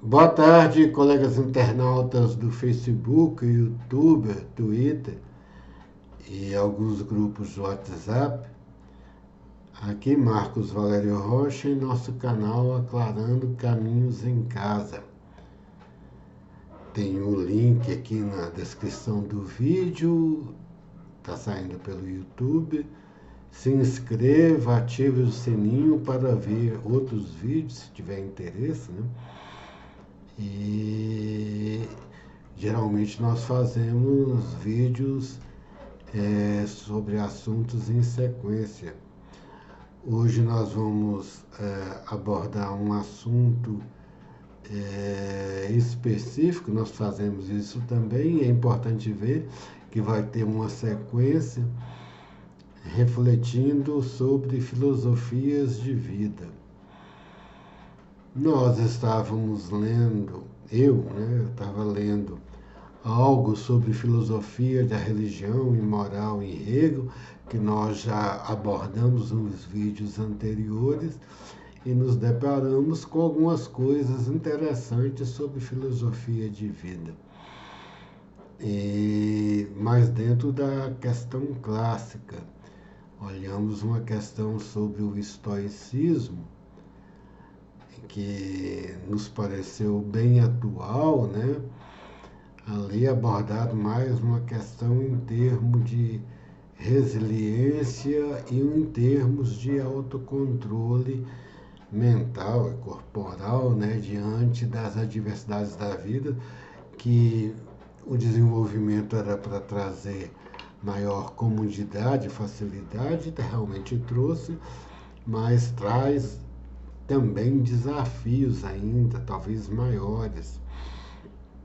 Boa tarde, colegas internautas do Facebook, YouTube, Twitter e alguns grupos do WhatsApp. Aqui Marcos Valério Rocha em nosso canal Aclarando Caminhos em Casa. Tem um link aqui na descrição do vídeo, está saindo pelo YouTube. Se inscreva, ative o sininho para ver outros vídeos, se tiver interesse, né? E geralmente nós fazemos vídeos sobre assuntos em sequência. Hoje nós vamos abordar um assunto específico, nós fazemos isso também, é importante ver que vai ter uma sequência refletindo sobre filosofias de vida. Nós estávamos lendo, eu estava lendo algo sobre filosofia da religião e moral em Hegel, que nós já abordamos nos vídeos anteriores, e nos deparamos com algumas coisas interessantes sobre filosofia de vida. Mas dentro da questão clássica, olhamos uma questão sobre o estoicismo, que nos pareceu bem atual, né? Ali abordado mais uma questão em termos de resiliência e em termos de autocontrole mental e corporal, né, diante das adversidades da vida, que o desenvolvimento era para trazer maior comodidade, facilidade, realmente trouxe, mas traz também desafios ainda, talvez maiores,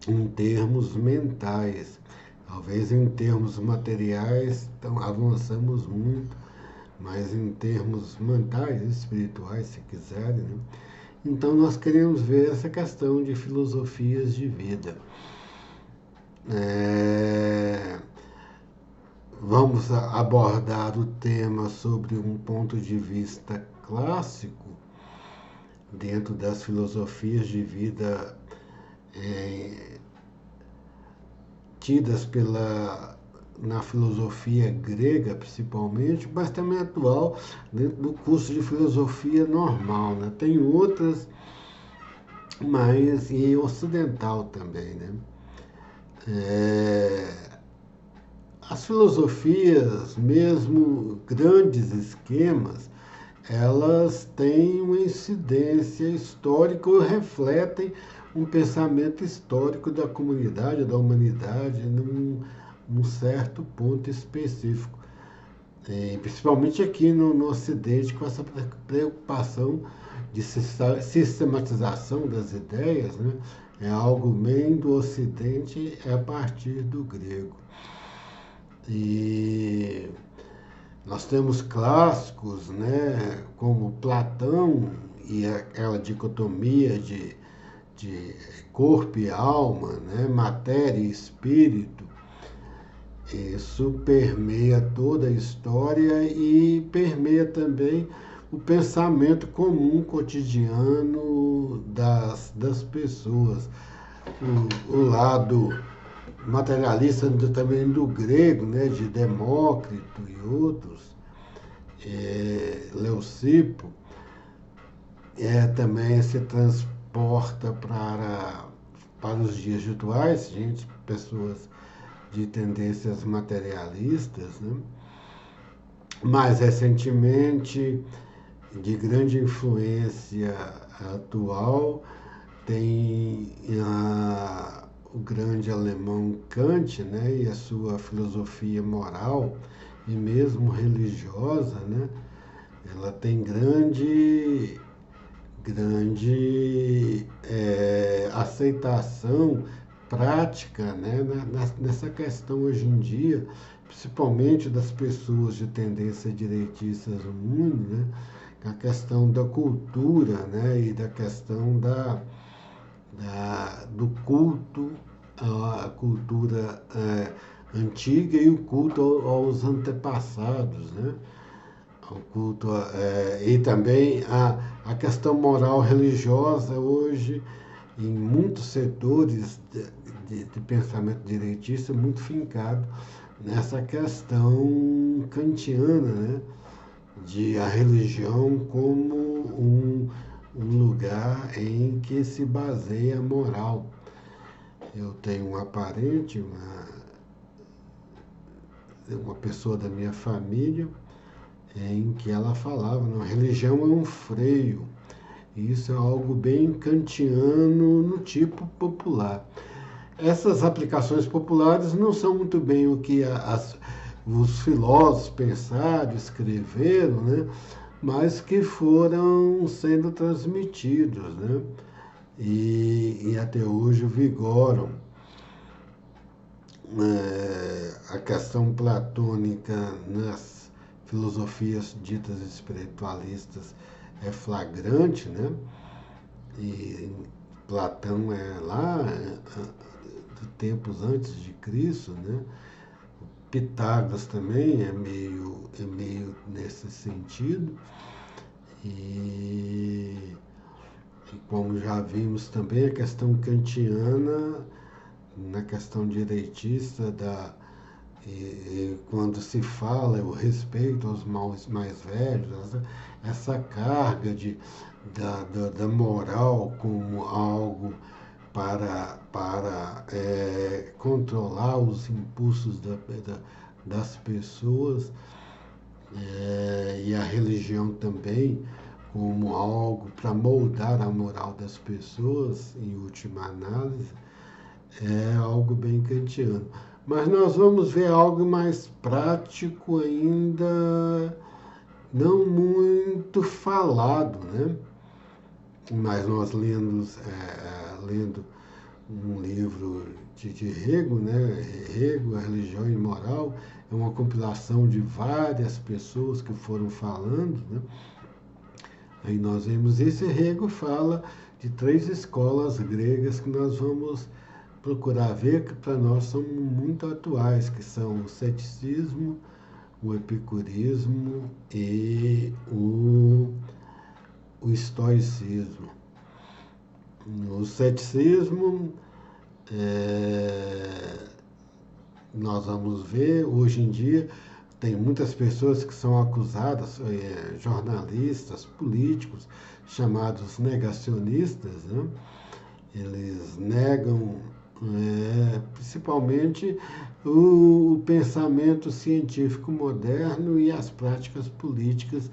em termos mentais. Talvez em termos materiais então, avançamos muito, mas em termos mentais, espirituais, se quiserem, né? Então nós queremos ver essa questão de filosofias de vida. Vamos abordar o tema sobre um ponto de vista clássico, dentro das filosofias de vida tidas na filosofia grega, principalmente, mas também atual, dentro do curso de filosofia normal, né? Tem outras, mas e ocidental também, né? As filosofias, mesmo grandes esquemas, elas têm uma incidência histórica ou refletem um pensamento histórico da comunidade, da humanidade, num certo ponto específico. Principalmente aqui no Ocidente, com essa preocupação de sistematização das ideias, né? É algo bem do Ocidente, é a partir do grego. E nós temos clássicos, né, como Platão e aquela dicotomia de corpo e alma, né, matéria e espírito. Isso permeia toda a história e permeia também o pensamento comum cotidiano das pessoas. O lado materialista também do grego, né, de Demócrito e outros, Leucipo, também se transporta para os dias atuais, pessoas de tendências materialistas, né? Mais recentemente, de grande influência atual, tem o grande alemão Kant, né, e a sua filosofia moral e mesmo religiosa, né, ela tem grande aceitação prática, né, nessa questão hoje em dia, principalmente das pessoas de tendência direitistas no mundo, né, a questão da cultura, né, e da questão do culto à cultura antiga e o culto aos antepassados, né? O culto e também a questão moral religiosa hoje em muitos setores de pensamento direitista muito fincado nessa questão kantiana, né? De a religião como um lugar em que se baseia a moral. Eu tenho um parente, uma pessoa da minha família, em que ela falava, não, a religião é um freio. Isso é algo bem kantiano no tipo popular. Essas aplicações populares não são muito bem o que os filósofos pensaram, escreveram, né? Mas que foram sendo transmitidos, né? E até hoje vigoram. A questão platônica nas filosofias ditas espiritualistas é flagrante, né? E Platão é lá de tempos antes de Cristo, né? Pitágoras também é meio nesse sentido. E como já vimos também a questão kantiana na questão direitista quando se fala o respeito aos mais velhos, essa carga da moral como algo para controlar os impulsos das pessoas, e a religião também como algo para moldar a moral das pessoas, em última análise, é algo bem kantiano. Mas nós vamos ver algo mais prático ainda, não muito falado, né? Mas nós lendo um livro de Hegel, né? Hegel, a Religião e Moral, é uma compilação de várias pessoas que foram falando, né? Aí nós vemos isso, e Hegel fala de 3 escolas gregas que nós vamos procurar ver, que para nós são muito atuais, que são o ceticismo, o epicurismo e o estoicismo. O ceticismo, nós vamos ver, hoje em dia, tem muitas pessoas que são acusadas, jornalistas, políticos, chamados negacionistas, né? Eles negam principalmente o pensamento científico moderno e as práticas políticas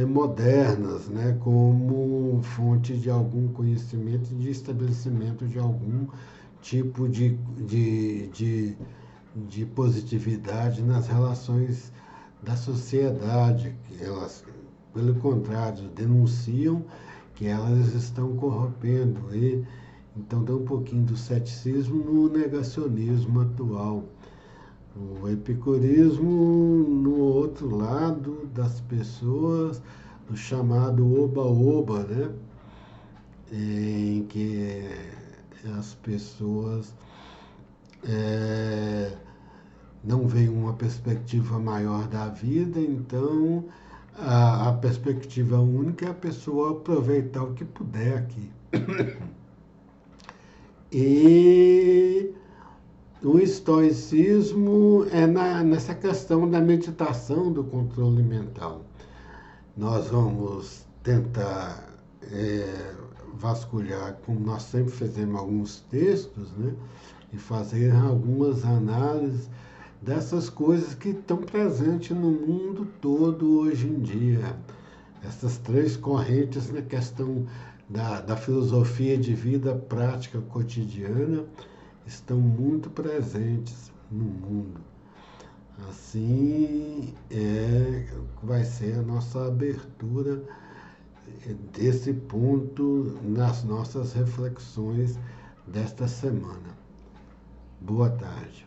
modernas, né, como fonte de algum conhecimento e de estabelecimento de algum tipo de positividade nas relações da sociedade, que elas, pelo contrário, denunciam que elas estão corrompendo. Então dá um pouquinho do ceticismo no negacionismo atual. O epicurismo no outro lado das pessoas, do chamado oba-oba, né? Em que as pessoas não veem uma perspectiva maior da vida, então a perspectiva única é a pessoa aproveitar o que puder aqui. E o estoicismo é nessa questão da meditação, do controle mental. Nós vamos tentar vasculhar, como nós sempre fazemos alguns textos, né? E fazer algumas análises dessas coisas que estão presentes no mundo todo hoje em dia. Essas 3 correntes na questão da filosofia de vida prática cotidiana estão muito presentes no mundo. Assim vai ser a nossa abertura desse ponto nas nossas reflexões desta semana. Boa tarde.